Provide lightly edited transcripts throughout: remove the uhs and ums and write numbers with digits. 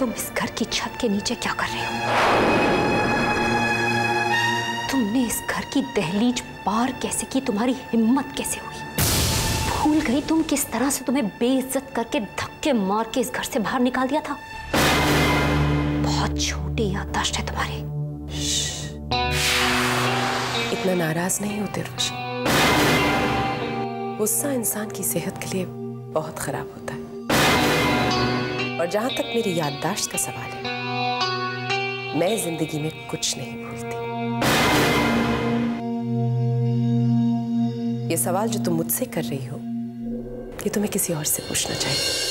तुम इस घर की छत के नीचे क्या कर रहे हो? तुमने इस घर की दहलीज पार कैसे की? तुम्हारी हिम्मत कैसे हुई? भूल गई तुम किस तरह से तुम्हें बेइज्जत करके धक्के मार के इस घर से बाहर निकाल दिया था? बहुत छोटी याददाश्त है तुम्हारी। इतना नाराज नहीं होते रोशी। गुस्सा इंसान की सेहत के लिए बहुत खराब होता है। और जहां तक मेरी याददाश्त का सवाल है, मैं जिंदगी में कुछ नहीं भूलती। ये सवाल जो तुम मुझसे कर रही हो, ये तुम्हें किसी और से पूछना चाहिए।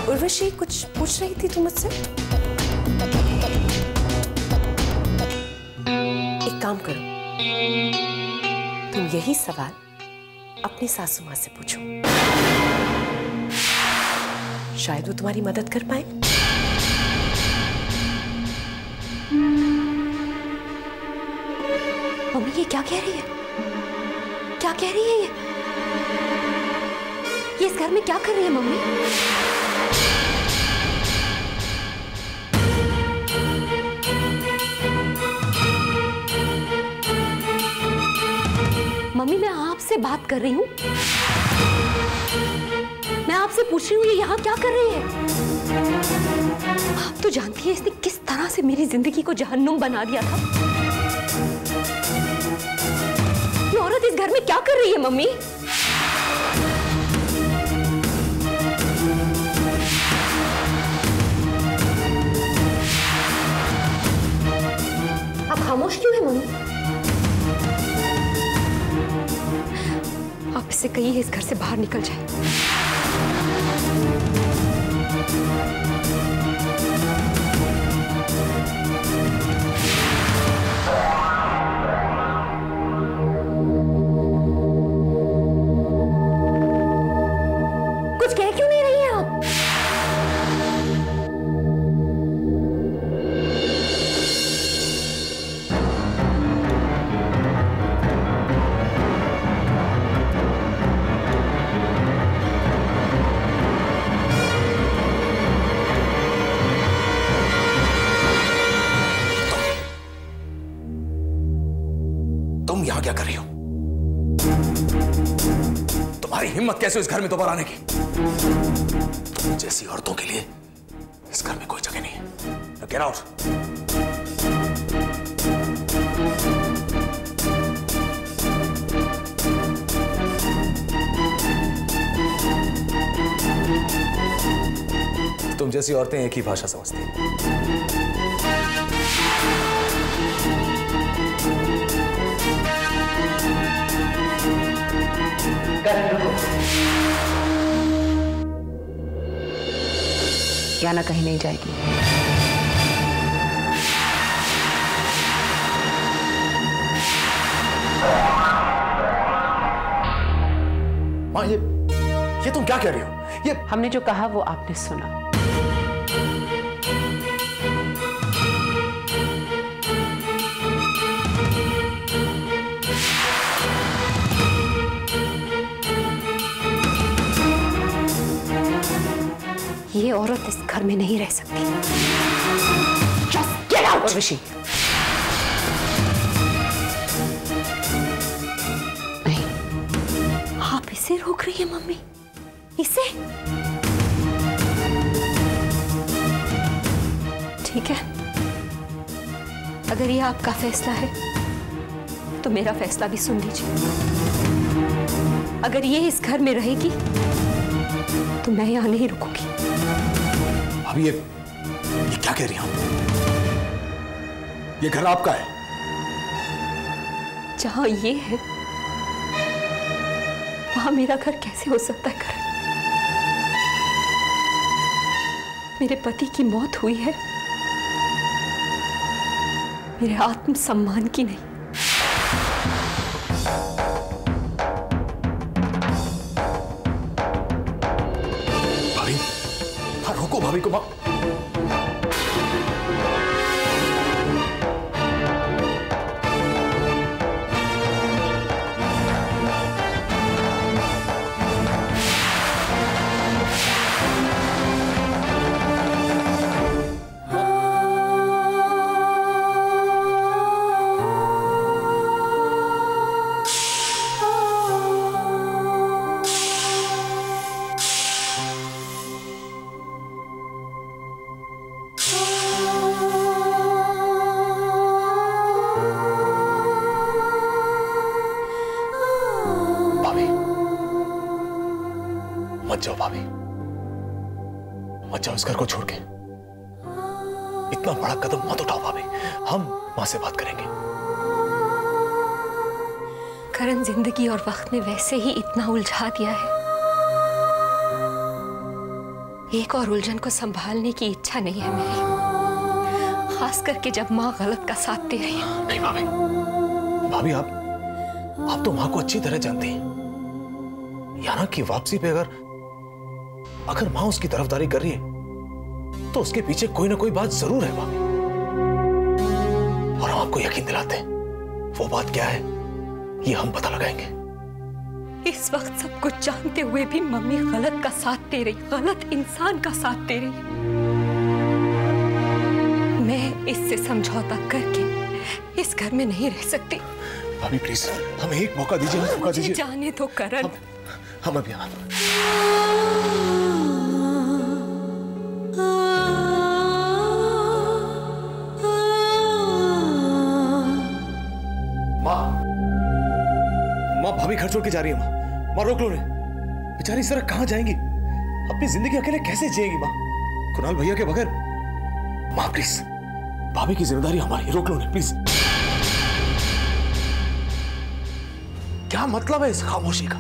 उर्वशी, कुछ पूछ रही थी तुम मुझसे? एक काम करो, तुम यही सवाल अपनी सासू माँ से पूछो, शायद वो तुम्हारी मदद कर पाए। मम्मी ये क्या कह रही है? क्या कह रही है ये इस घर में क्या कर रही है मम्मी? मम्मी मैं आपसे बात कर रही हूँ, मैं आपसे पूछ रही हूँ ये यहाँ क्या कर रही है? आप तो जानती है इसने किस तरह से मेरी जिंदगी को जहन्नुम बना दिया था। ये औरत इस घर में क्या कर रही है मम्मी? आप खामोश क्यों है मम्मी? आप इससे कहिए इस घर से बाहर निकल जाए। कुछ कह क्यों नहीं रही हैं आप? तुम यहां क्या कर रही हो? तुम्हारी हिम्मत कैसे इस घर में दोबारा आने की? तुम जैसी औरतों के लिए इस घर में कोई जगह नहीं है। Get out. तुम जैसी औरतें एक ही भाषा समझती हैं। याना कहीं नहीं जाएगी। माँ ये तुम क्या कह रही हो? ये हमने जो कहा वो आपने सुना। ये औरत इस घर में नहीं रह सकती। Just get out! उर्वशी, नहीं। आप इसे रोक रही है मम्मी? इसे? ठीक है, अगर ये आपका फैसला है तो मेरा फैसला भी सुन लीजिए। अगर ये इस घर में रहेगी तो मैं यहां नहीं रुकूंगी। अब ये क्या कह रही हैं? ये घर आपका है। जहां ये है वहां मेरा घर कैसे हो सकता है? घर मेरे पति की मौत हुई है, मेरे आत्मसम्मान की नहीं। भाभी भाभी को। माँ मत जाओ भाभी, मत जाओ इस घर को छोड़ के। इतना बड़ा कदम मत उठाओ भाभी, हम मां से बात करेंगे। करण जिंदगी और वक्त ने वैसे ही इतना उलझा दिया है, एक और उलझन को संभालने की इच्छा नहीं है मेरी, खास करके जब मां गलत का साथ दे रही है। नहीं भाभी, भाभी आप तो मां को अच्छी तरह जानती हैं। याना की वापसी पे अगर मां उसकी तरफदारी कर रही है तो उसके पीछे कोई ना कोई बात जरूर है भाभी, और हम आपको यकीन दिलाते हैं। वो बात क्या है ये हम पता लगाएंगे। इस वक्त सब कुछ जानते हुए भी मम्मी गलत का साथ दे रही, गलत इंसान का साथ दे रही। मैं इससे समझौता करके इस घर में नहीं रह सकती। भाभी प्लीज हमें एक मौका दीजिए, मौका दीजिए। जाने तो करण, हम अभी माँ भाभी घर छोड़ के जा रही है। माँ रोक लो उन्हें, बेचारी इस तरह कहां जाएंगी, अपनी जिंदगी अकेले कैसे जिएगी माँ, कुणाल भैया के बगैर। माँ प्लीज, भाभी की जिम्मेदारी हमारी, रोक लो उन्हें प्लीज। क्या मतलब है इस खामोशी का?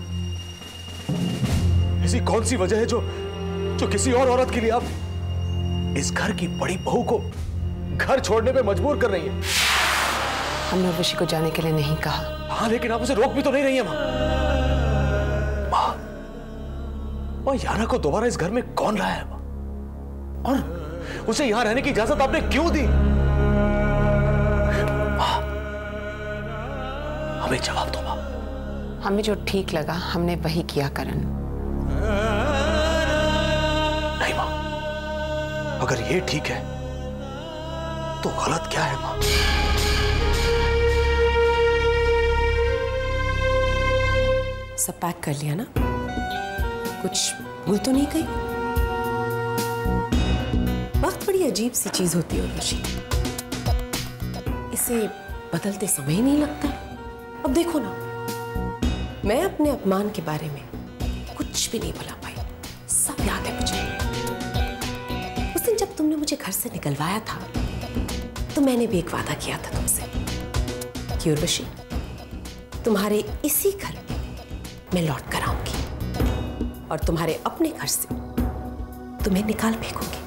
ऐसी कौन सी वजह है जो किसी और औरत के लिए आप इस घर की बड़ी बहू को घर छोड़ने पे मजबूर कर रही है? हमने उर्वशी को जाने के लिए नहीं कहा। हाँ लेकिन आप उसे रोक भी तो नहीं रही है माँ, याना को दोबारा इस घर में कौन लाया है माँ? और उसे यहां रहने की इजाजत आपने क्यों दी? माँ हमें जवाब दो माँ। हमें जो ठीक लगा हमने वही किया करण। नहीं माँ, अगर ये ठीक है तो गलत क्या है माँ? सब पैक कर लिया ना? कुछ भूल तो नहीं गई? वक्त बड़ी अजीब सी चीज होती है उर्वशी, इसे बदलते समय ही नहीं लगता। अब देखो ना, मैं अपने अपमान के बारे में कुछ भी नहीं भुला पाई, सब याद है मुझे। उस दिन जब तुमने मुझे घर से निकलवाया था तो मैंने भी एक वादा किया था तुमसे कि उर्वशी तुम्हारे इसी घर में मैं लौट कर आऊंगी और तुम्हारे अपने घर से तुम्हें निकाल फेंकूंगी।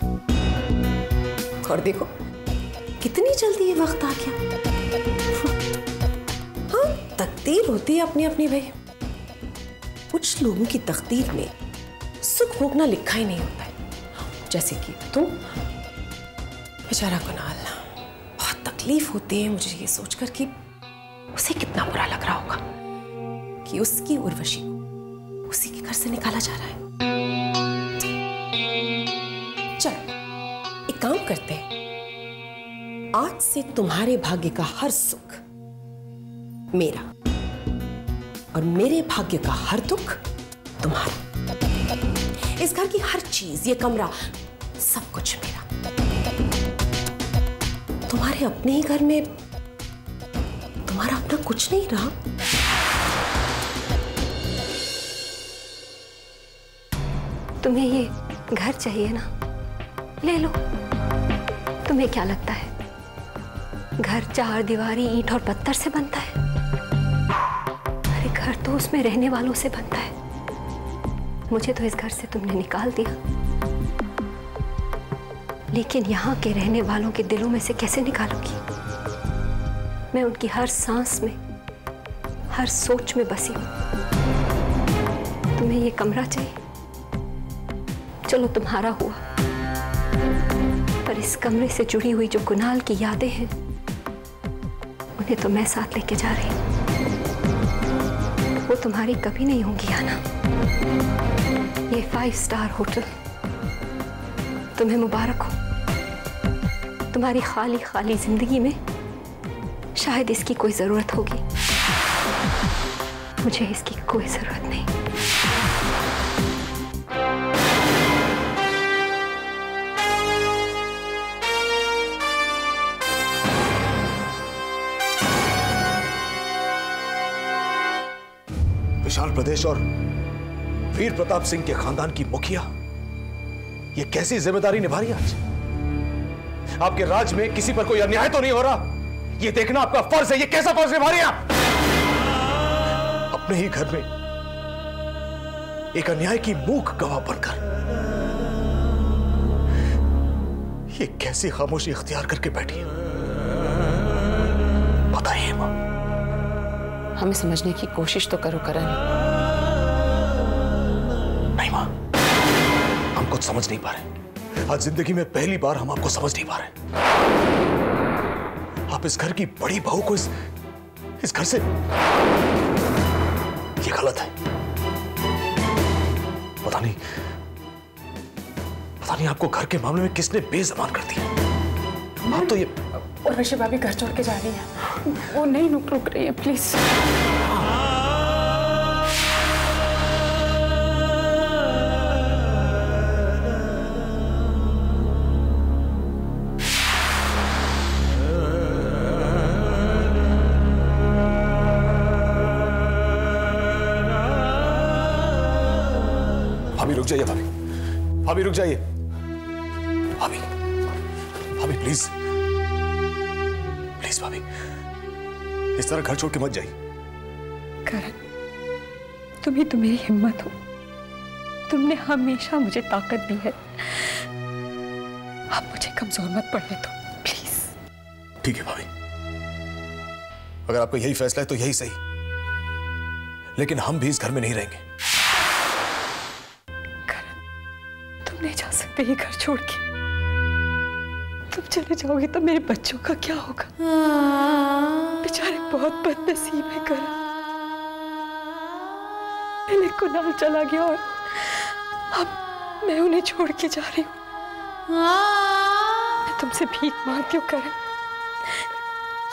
और देखो कितनी जल्दी ये वक्त आ गया। हाँ, तकदीर होती है अपनी अपनी भाई। कुछ लोगों की तकदीर में सुख भोगना लिखा ही नहीं होता है, जैसे कि तुम। बेचारा कुणाल, बहुत तकलीफ होती है मुझे ये सोचकर कि उसे कितना बुरा लग रहा होगा कि उसकी उर्वशी को उसी के घर से निकाला जा रहा है। चलो एक काम करते हैं, आज से तुम्हारे भाग्य का हर सुख मेरा और मेरे भाग्य का हर दुख तुम्हारा। इस घर की हर चीज, ये कमरा, सब कुछ मेरा। तुम्हारे अपने ही घर में तुम्हारा अपना कुछ नहीं रहा। तुम्हें ये घर चाहिए ना, ले लो। तुम्हें क्या लगता है घर चार दीवारी ईंट और पत्थर से बनता है? अरे घर तो उसमें रहने वालों से बनता है। मुझे तो इस घर से तुमने निकाल दिया, लेकिन यहाँ के रहने वालों के दिलों में से कैसे निकालोगी? मैं उनकी हर सांस में, हर सोच में बसी हूँ। तुम्हें ये कमरा चाहिए, चलो तुम्हारा हुआ, पर इस कमरे से जुड़ी हुई जो कुणाल की यादें हैं, उन्हें तो मैं साथ लेके जा रही हूँ। वो तुम्हारी कभी नहीं होंगी आना। ये 5 स्टार होटल तुम्हें मुबारक हो। तुम्हारी खाली खाली जिंदगी में शायद इसकी कोई जरूरत होगी, मुझे इसकी कोई जरूरत नहीं। विशाल प्रदेश और वीर प्रताप सिंह के खानदान की मुखिया ये कैसी जिम्मेदारी निभा रही है आज? आपके राज में किसी पर कोई अन्याय तो नहीं हो रहा, ये देखना आपका फर्ज है। ये कैसा फर्ज निभा रही है आप? अपने ही घर में एक अन्याय की मूक गवाह बनकर ये कैसी खामोशी इख्तियार करके बैठी है? बताइए मां। हमें समझने की कोशिश तो करो करण। नहीं मां, हम कुछ समझ नहीं पा रहे। आज जिंदगी में पहली बार हम आपको समझ नहीं पा रहे। आप इस घर की बड़ी बहू को इस घर से, ये गलत है। पता नहीं आपको घर के मामले में किसने बेज़बान कर दिया। आप तो ये उर्वशी भाभी घर छोड़ के जा रही है, वो नहीं रुक रही है, प्लीज। भाभी रुक जाइए, भाभी रुक जाइए। भाभी प्लीज भाभी, इस तरह घर छोड़ के मत जाइए। करण, तुम ही तो मेरी हिम्मत हो। तुमने हमेशा मुझे ताकत दी है। अब मुझे कमजोर मत पड़ने दो, प्लीज। ठीक है भाभी, अगर आपका यही फैसला है तो यही सही, लेकिन हम भी इस घर में नहीं रहेंगे। करण, तुम नहीं जा सकते ये घर छोड़ के। तुम चले जाओगे तो मेरे बच्चों का क्या होगा? बेचारे बहुत बदनसीब है करण। पहले कुणाल चला गया और अब मैं उन्हें छोड़ के जा रही हूँ। मैं तुमसे भीख मांगती हूँ करण,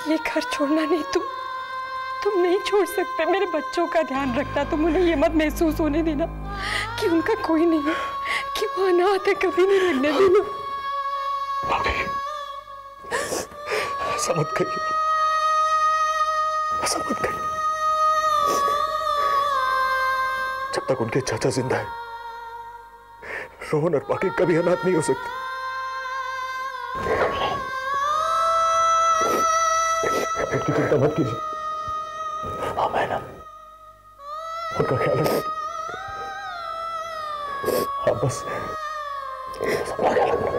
ये घर छोड़ना नहीं। तुम नहीं छोड़ सकते। मेरे बच्चों का ध्यान रखना। तुम उन्हें ये मत महसूस होने देना कि उनका कोई नहीं है, कि वो अनाथ है। कभी नहीं रहने देना। ऐसा मत कहिए, ऐसा मत कहिए। जब तक उनके चाचा जिंदा है, रोहन और बाकी कभी अनाथ नहीं हो सकते। उनकी चिंता मत कीजिए। हाँ, मैं ना उनका ख्याल रखना। हाँ, बस सबका ख्याल रखना।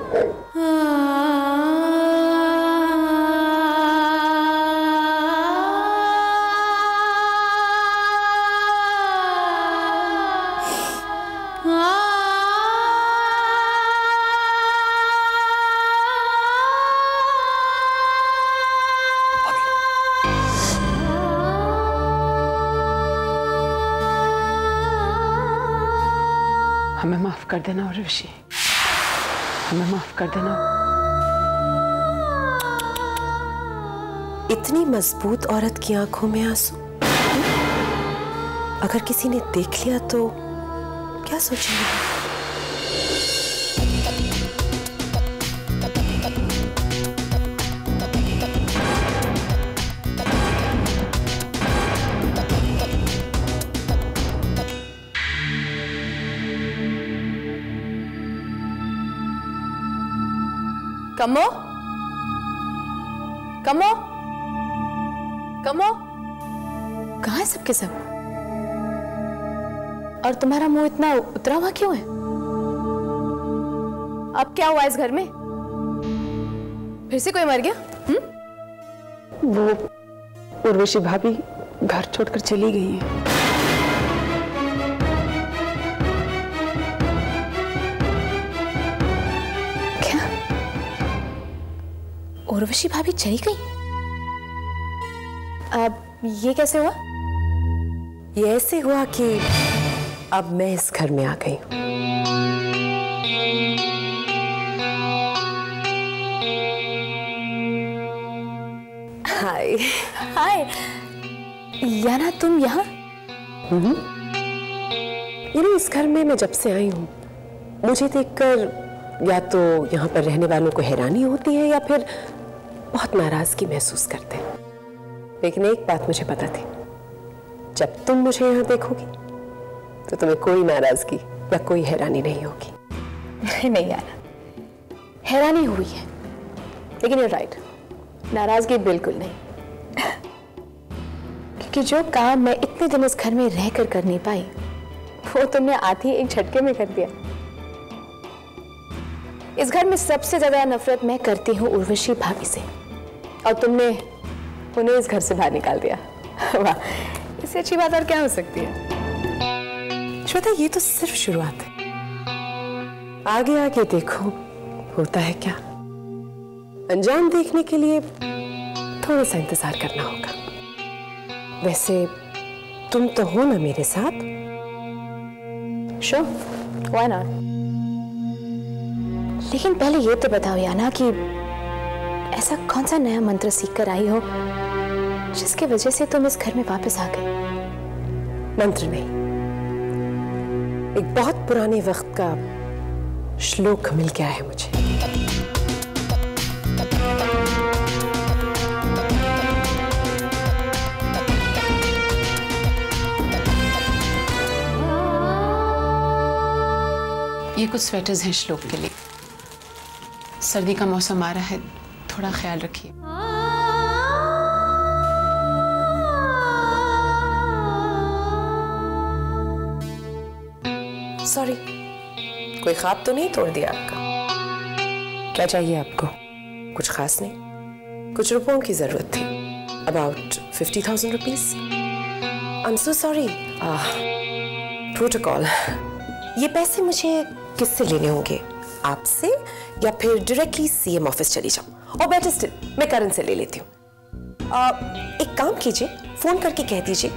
हमें माफ कर देना उर्वशी, हमें माफ कर देना। इतनी मजबूत औरत की आंखों में आंसू, अगर किसी ने देख लिया तो क्या सोचेंगे? कमो, कमो, कमो, कहाँ है सबके सब? और तुम्हारा मुंह इतना उतरा हुआ क्यों है? अब क्या हुआ इस घर में? फिर से कोई मर गया? वो उर्वशी भाभी घर छोड़कर चली गई है। क्या? उर्वशी भाभी चली गई? अब ये कैसे हुआ? ये ऐसे हुआ कि अब मैं इस घर में आ गई हूं। हाय। हाय याना, तुम यहाँ? इस घर में मैं जब से आई हूँ, मुझे देखकर या तो यहाँ पर रहने वालों को हैरानी होती है या फिर बहुत नाराजगी महसूस करते हैं। लेकिन एक बात मुझे पता थी, जब तुम मुझे यहाँ देखोगी तो तुम्हें कोई नाराजगी या कोई हैरानी नहीं होगी। नहीं याना, हैरानी हुई है, लेकिन you're राइट, नाराजगी बिल्कुल नहीं। क्योंकि जो काम मैं इतने दिन इस घर में रहकर कर नहीं पाई, वो तुमने आते ही एक झटके में कर दिया। इस घर में सबसे ज्यादा नफरत मैं करती हूँ उर्वशी भाभी से, और तुमने उन्हें इस घर से बाहर निकाल दिया। वाह, इससे अच्छी बात और क्या हो सकती है? श्वेता, ये तो सिर्फ शुरुआत है, आगे आगे देखो होता है क्या। अंजाम देखने के लिए थोड़ा सा इंतजार करना होगा। वैसे तुम तो हो ना मेरे साथ? Sure, why not? लेकिन पहले ये तो बताओ याना कि ऐसा कौन सा नया मंत्र सीख कर आई हो जिसकी वजह से तुम इस घर में वापस आ गई? मंत्र नहीं, एक बहुत पुराने वक्त का श्लोक मिल गया है मुझे। ये कुछ स्वेटर्स हैं श्लोक के लिए। सर्दी का मौसम आ रहा है, थोड़ा ख्याल रखिए। सॉरी, कोई ख्वाब तो नहीं तोड़ दिया आपका? क्या चाहिए आपको? कुछ खास नहीं, कुछ रुपयों की जरूरत थी। About 50,000 rupees. I am so sorry, protocol. ये पैसे मुझे किससे लेने होंगे, आपसे या फिर डायरेक्टली सीएम ऑफिस चली जाऊं? और बेटर स्टिल, मैं करण से ले लेती हूँ। एक काम कीजिए, फोन करके कह दीजिए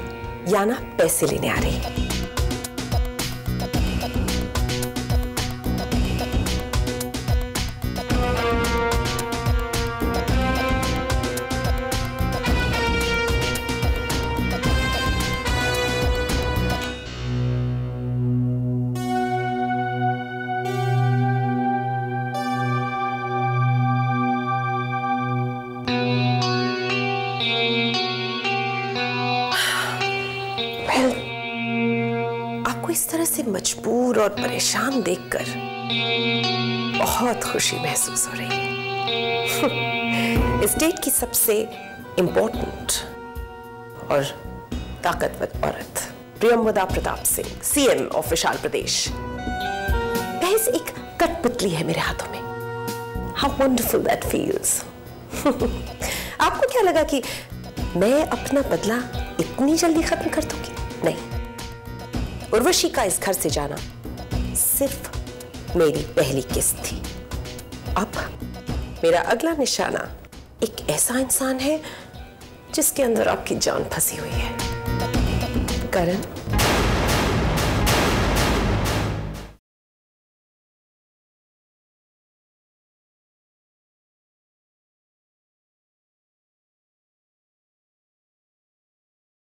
याना पैसे लेने आ रही है। आपको इस तरह से मजबूर और परेशान देखकर बहुत खुशी महसूस हो रही है। स्टेट की सबसे इंपॉर्टेंट और ताकतवर औरत प्रियंवदा प्रताप सिंह, सीएम ऑफ विशाल प्रदेश, बहस एक कठपुतली है मेरे हाथों में। How wonderful that feels. आपको क्या लगा कि मैं अपना बदला इतनी जल्दी खत्म कर दूंगी? नहीं, उर्वशी का इस घर से जाना सिर्फ मेरी पहली किस्त थी। अब मेरा अगला निशाना एक ऐसा इंसान है जिसके अंदर आपकी जान फंसी हुई है। करण,